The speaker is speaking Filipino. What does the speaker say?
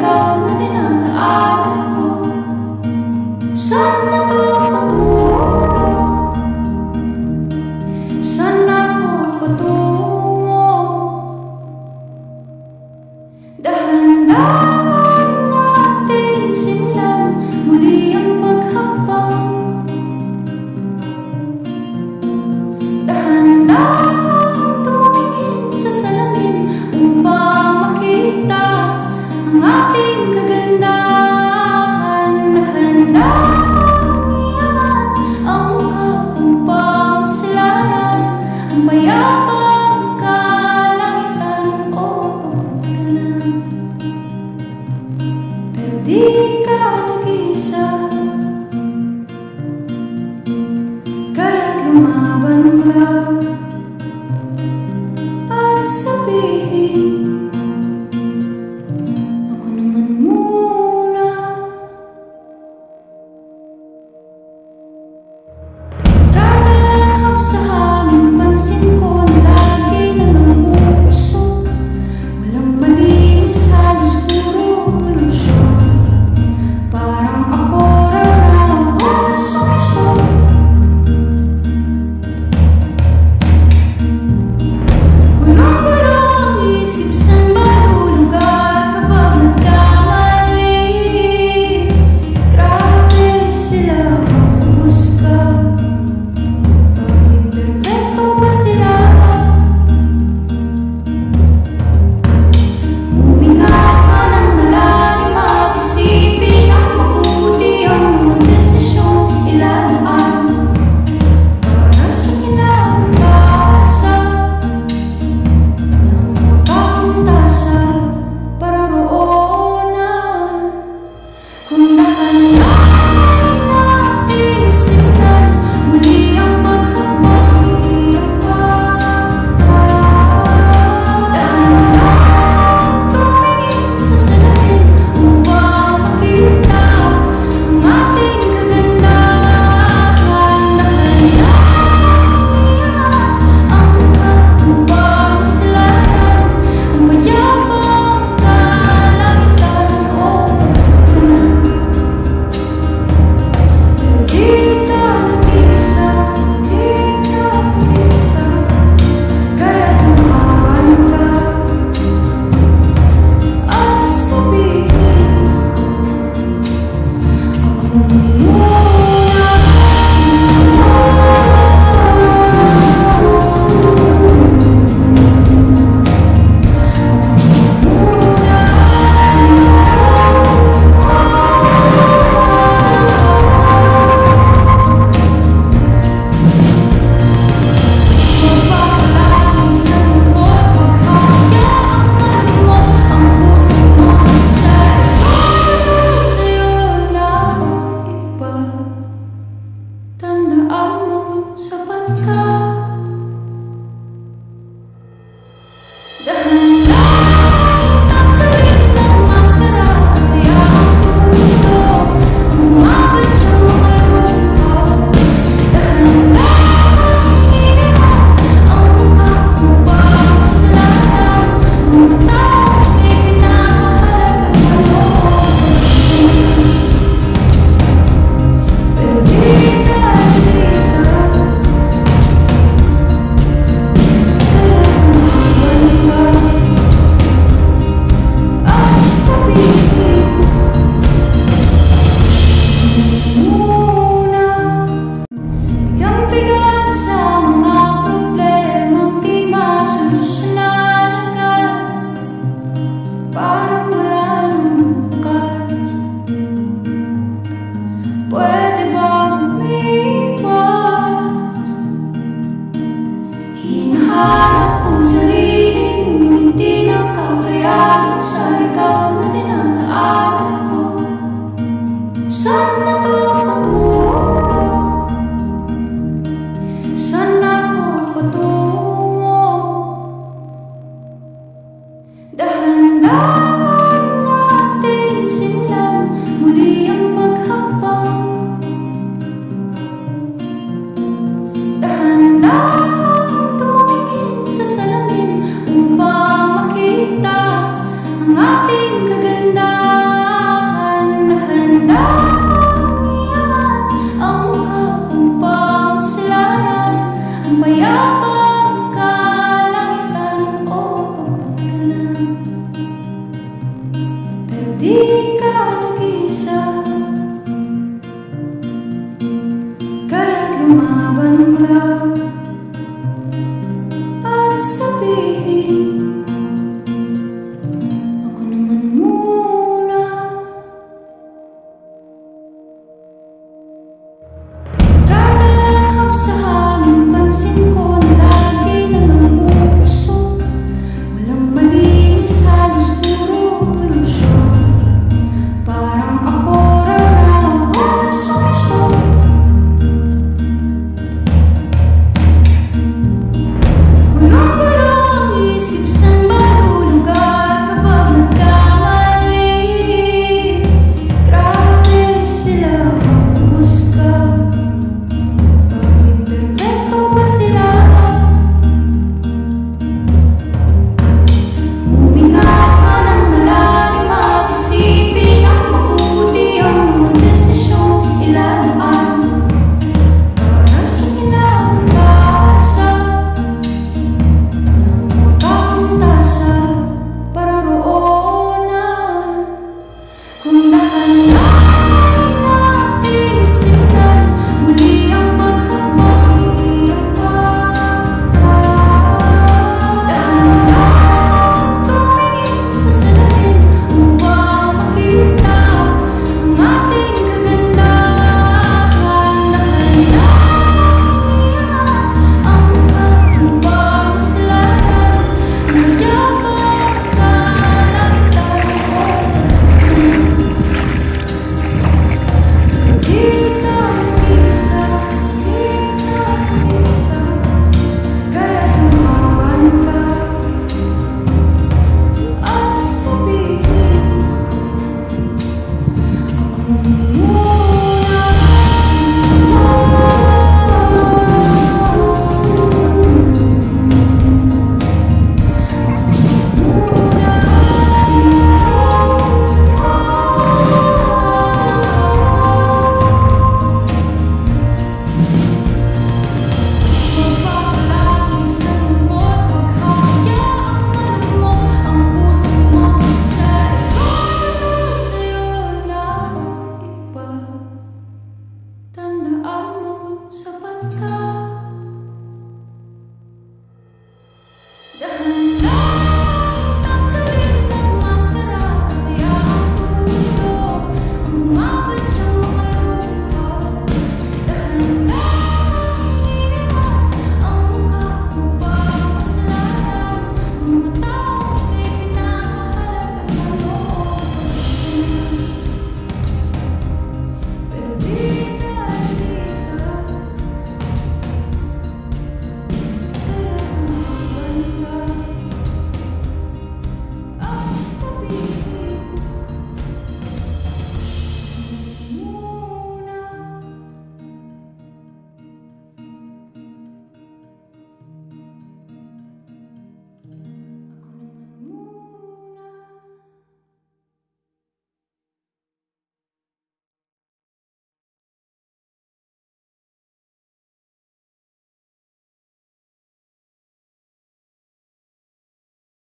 sigaw na dinadaanan ko. Saan na to patungo? Saan ako patungo? Dahan-dahan natin simulan muli ang paghakbang. Dahan-dahan tumingin sa salamin upang makita ang ating kagandahan. Dahan-dahan iangat ang mukha upang masilayan ang payapang kalangitan. Oo, pagod ka na, pero di ka nag-iisa. Kaya't lumaban ka at sabihin, ako naman muna. Kada langhap sa hangin, pansin ko na lagi na namumusok. Walang malinis, halos puro polusyon. Parang ako raw na akong sumisyon. Gulo-gulo ang isip, saan ba lulugar kapag nagkamali? Grabe sila mahuhusga. Bakit perpekto ba sila? Huminga ka ng malalim at isipin ang mabuti ang mga desisyon ilaan para sa kinabukasan nang makapunta sa paroroonan. Kung dahan-dahan natin simulan muli ang paghakbang. Dahan-dahan tumingin sa salamin upang makita ang ating kagandahan. Dahan-dahan iangat ang mukha upang masilayan ang payapang kalangitan. Oo, pagod ka na, pero di ka nag-iisa. Di ka nag-iisa. Kaya't lumaban ka at sabihin, ako naman muna. Magpapalalim sa lungkot, maghahayaan malumot ang puso mo sa ikot sa'yo lang iba. Tandaan mo, sapat ka. Dahan-dahan tanggalin ng maskara at hayaan tumulo ang umabot sa mga luha. Dahan-dahan iangat ang mukha upang masilayan ang mga taong di pinapahalagan mo. Pero di ka nag-iisa. Kaya't lumaban ka at sabihin, muna. Bigang-bigang sa mga problemang di masolusyonan agad. Parang wala nang bukas. Pwede ba umiwas? Hinahanap ang sarili, ngunit di nakakayanan sa ikaw na dinadaanan ko. Saan na to patungo? Saan ako patungo? Dahan-dahan natin simulan muli ang paghakbang. Dahan-dahan tumingin sa salamin upang makita ang ating aking kagandahan na handang iangat ang mukha upang silayan ang payapang kalangitan. Oo, pagod ka na, pero di ka nag-isa. Kaya't lumaban ka.